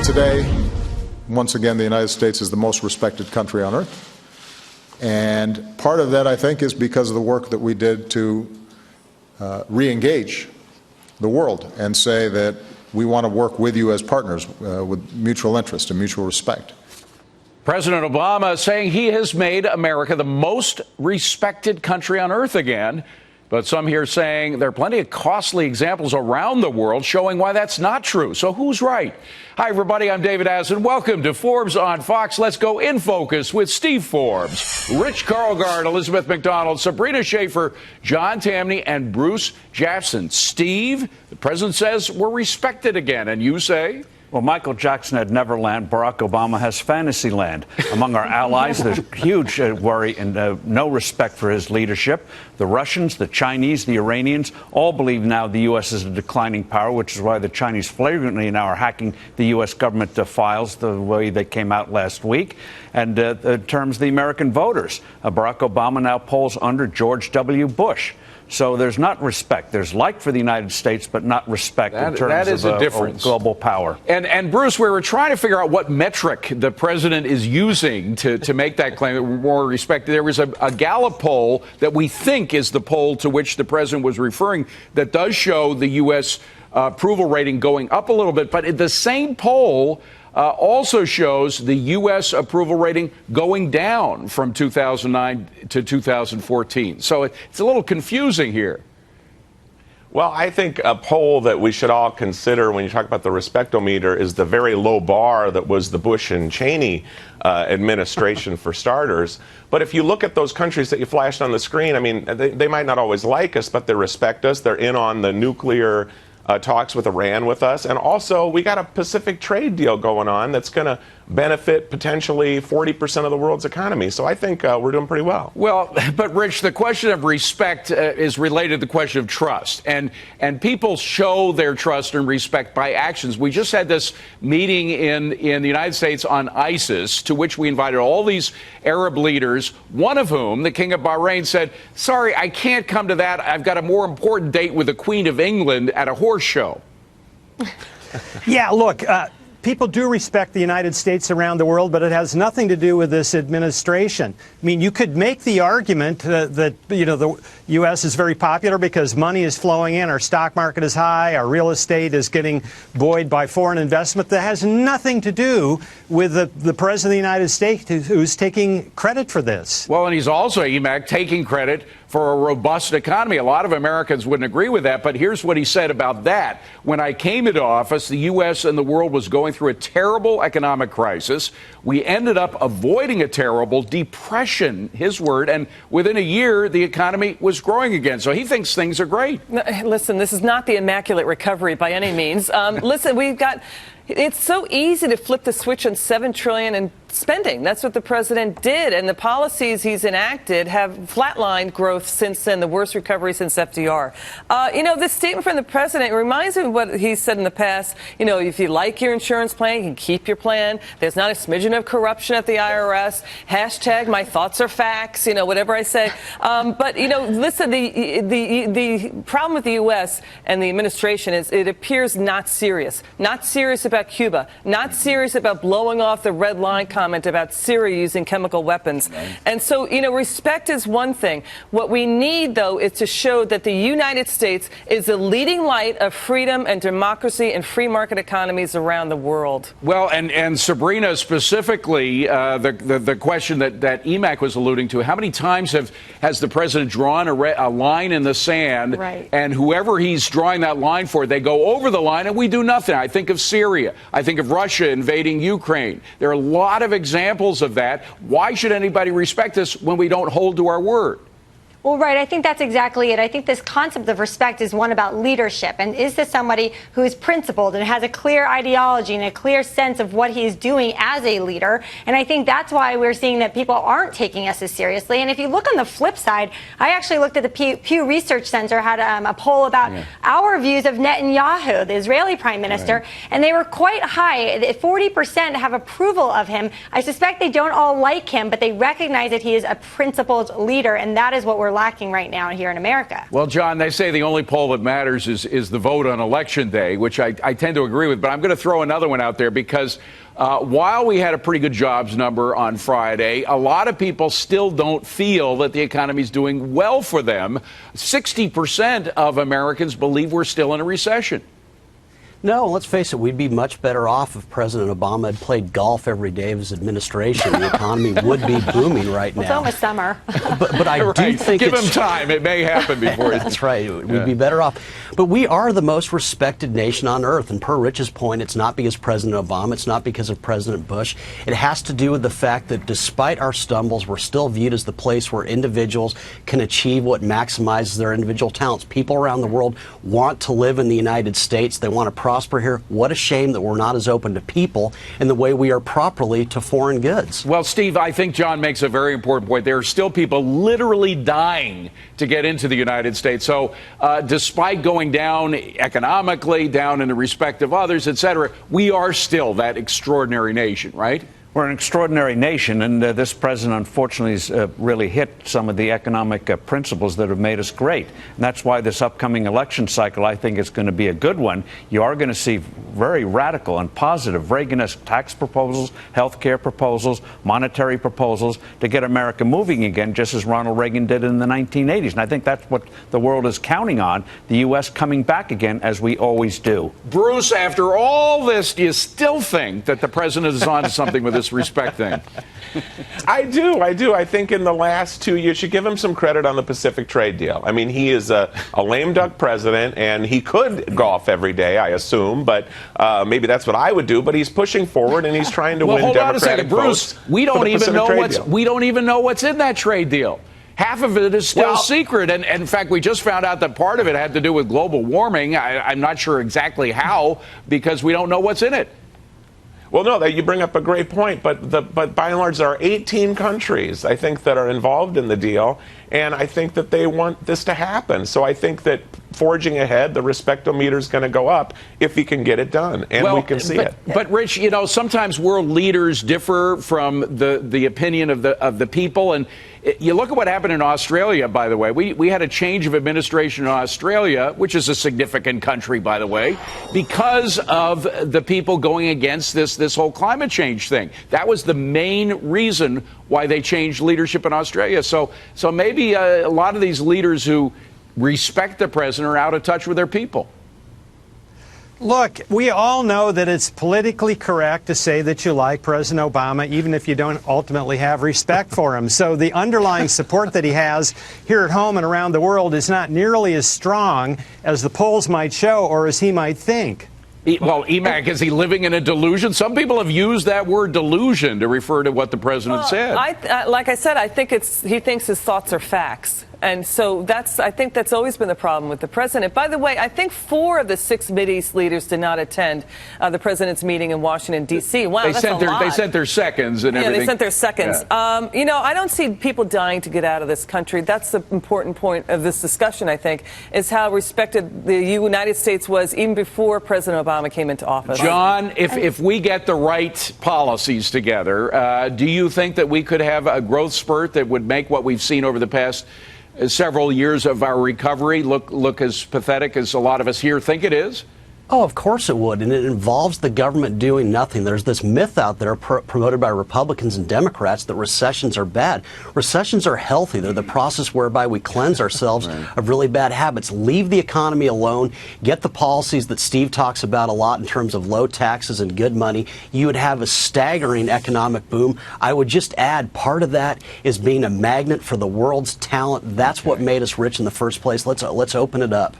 Today, once again, the United States is the most respected country on earth. And part of that, I think, is because of the work that we did to re-engage the world and say that we want to work with you as partners with mutual interest and mutual respect. President Obama saying he has made America the most respected country on earth again. But some here saying there are plenty of costly examples around the world showing why that's not true. So who's right? Hi, everybody. I'm David Aslan. Welcome to Forbes on Fox. Let's go in focus with Steve Forbes, Rich Karlgaard, Elizabeth McDonald, Sabrina Schaefer, John Tamny, and Bruce Jackson. Steve, the president says we're respected again. And you say? Well, Michael Jackson had Neverland. Barack Obama has Fantasyland. Among our allies, there's huge worry and no respect for his leadership. The Russians, the Chinese, the Iranians all believe now the U.S. is a declining power, which is why the Chinese flagrantly now are hacking the U.S. government files the way they came out last week. And in terms of the American voters, Barack Obama now polls under George W. Bush. So there's not respect. There's like for the United States, but not respect in terms of global power. And Bruce, we were trying to figure out what metric the president is using to make that claim that we're more respected. There was a Gallup poll that we think is the poll to which the president was referring that does show the U.S. Approval rating going up a little bit. But the same poll also shows the U.S. approval rating going down from 2009 to 2014. So it's a little confusing here. Well, I think a poll that we should all consider when you talk about the respectometer is the very low bar that was the Bush and Cheney administration, for starters. But if you look at those countries that you flashed on the screen, I mean, they might not always like us, but they respect us. They're in on the nuclear talks with Iran with us. And also, we got a Pacific trade deal going on that's going to benefit potentially 40% of the world's economy. So I think we're doing pretty well. Well, but Rich, the question of respect is related to the question of trust. And people show their trust and respect by actions. We just had this meeting in the United States on ISIS, to which we invited all these Arab leaders, one of whom, the King of Bahrain, said, sorry, I can't come to that. I've got a more important date with the Queen of England at a horse show. Yeah, look, people do respect the United States around the world, but it has nothing to do with this administration. I mean, you could make the argument that, you know, the U.S. is very popular because money is flowing in, our stock market is high, our real estate is getting buoyed by foreign investment. That has nothing to do with the President of the United States who's taking credit for this. Well, and he's also, EMAC, taking credit for a robust economy. A lot of Americans wouldn't agree with that, but here's what he said about that. When I came into office, the U.S. and the world was going through a terrible economic crisis. We ended up avoiding a terrible depression, his word, and within a year, the economy was growing again. So he thinks things are great. Listen, this is not the immaculate recovery by any means. Listen, it's so easy to flip the switch on $7 trillion in spending. That's what the president did. And the policies he's enacted have flatlined growth since then, the worst recovery since FDR. You know, this statement from the president reminds me of what he said in the past. You know, if you like your insurance plan, you can keep your plan. There's not a smidgen of corruption at the IRS. Hashtag my thoughts are facts, you know, whatever I say. But, you know, listen, the problem with the U.S. and the administration is it appears not serious about Cuba, not serious about blowing off the red line comment about Syria using chemical weapons. Right. And so, you know, respect is one thing. What we need, though, is to show that the United States is the leading light of freedom and democracy and free market economies around the world. Well, and Sabrina, specifically, the question that EMAC was alluding to, how many times has the president drawn a line in the sand, right, and whoever he's drawing that line for, they go over the line and we do nothing? I think of Syria. I think of Russia invading Ukraine. There are a lot of examples of that. Why should anybody respect us when we don't hold to our word? Well, right. I think that's exactly it. I think this concept of respect is one about leadership. And is this somebody who is principled and has a clear ideology and a clear sense of what he is doing as a leader? And I think that's why we're seeing that people aren't taking us as seriously. And if you look on the flip side, I actually looked at the Pew Research Center had a poll about our views of Netanyahu, the Israeli prime minister, and they were quite high. 40% have approval of him. I suspect they don't all like him, but they recognize that he is a principled leader, and that is what we're lacking right now here in America. Well, John, they say the only poll that matters is the vote on Election Day, which I tend to agree with. But I'm going to throw another one out there because while we had a pretty good jobs number on Friday, a lot of people still don't feel that the economy is doing well for them. 60% of Americans believe we're still in a recession. No, let's face it, we'd be much better off if President Obama had played golf every day of his administration. The economy would be booming right now. It's almost summer. But I do Right. think Give him time. It may happen before. That's right. We'd be better off. But we are the most respected nation on earth. And per Rich's point, it's not because President Obama. It's not because of President Bush. It has to do with the fact that despite our stumbles, we're still viewed as the place where individuals can achieve what maximizes their individual talents. People around the world want to live in the United States. They want to prosper here. What a shame that we're not as open to people in the way we are properly to foreign goods. Well, Steve, I think John makes a very important point. There are still people literally dying to get into the United States. So despite going down economically, down in the respect of others, et cetera, we are still that extraordinary nation, right? We're an extraordinary nation, and this president, unfortunately, has really hit some of the economic principles that have made us great. And that's why this upcoming election cycle, I think, is going to be a good one. You are going to see very radical and positive Reaganist tax proposals, health care proposals, monetary proposals to get America moving again, just as Ronald Reagan did in the 1980s. And I think that's what the world is counting on, the U.S. coming back again, as we always do. Bruce, after all this, do you still think that the president is on to something with this respect thing? I do. I think in the last 2 years, you should give him some credit on the Pacific trade deal. I mean, he is a lame duck president, and he could golf every day, I assume, but maybe that's what I would do. But he's pushing forward, and he's trying to Well, win hold on a Democratic second, Bruce. votes We for don't the even Pacific know trade deal. we don't even know what's in that trade deal. Half of it is still Well, secret. And in fact, we just found out that part of it had to do with global warming. I'm not sure exactly how, because we don't know what's in it. Well, no, you bring up a great point, but by and large, there are 18 countries, I think, that are involved in the deal, and I think that they want this to happen. So I think that forging ahead, the respectometer is going to go up if he can get it done, and we can see it. But Rich, you know, sometimes world leaders differ from the opinion of the people, and you look at what happened in Australia, by the way. We had a change of administration in Australia, which is a significant country, by the way, because of the people going against this whole climate change thing. That was the main reason why they changed leadership in Australia. So maybe a lot of these leaders who respect the president are out of touch with their people. Look, we all know that it's politically correct to say that you like President Obama, even if you don't ultimately have respect for him. So the underlying support that he has here at home and around the world is not nearly as strong as the polls might show or as he might think. Well, Emac, is he living in a delusion? Some people have used that word delusion to refer to what the president said. Like I said, I think he thinks his thoughts are facts. And so I think that's always been the problem with the president. By the way, I think 4 of the 6 Mideast leaders did not attend the president's meeting in Washington, D.C. Wow, that's a lot. They sent their seconds and everything. Yeah, they sent their seconds. Yeah. You know, I don't see people dying to get out of this country. That's the important point of this discussion, I think, is how respected the United States was even before President Obama came into office. John, if we get the right policies together, do you think that we could have a growth spurt that would make what we've seen over the past several years of our recovery look as pathetic as a lot of us here think it is? Oh, of course it would, and it involves the government doing nothing. There's this myth out there promoted by Republicans and Democrats that recessions are bad. Recessions are healthy. They're the process whereby we cleanse ourselves of really bad habits. Leave the economy alone. Get the policies that Steve talks about a lot in terms of low taxes and good money. You would have a staggering economic boom. I would just add, part of that is being a magnet for the world's talent. That's what made us rich in the first place. Let's open it up.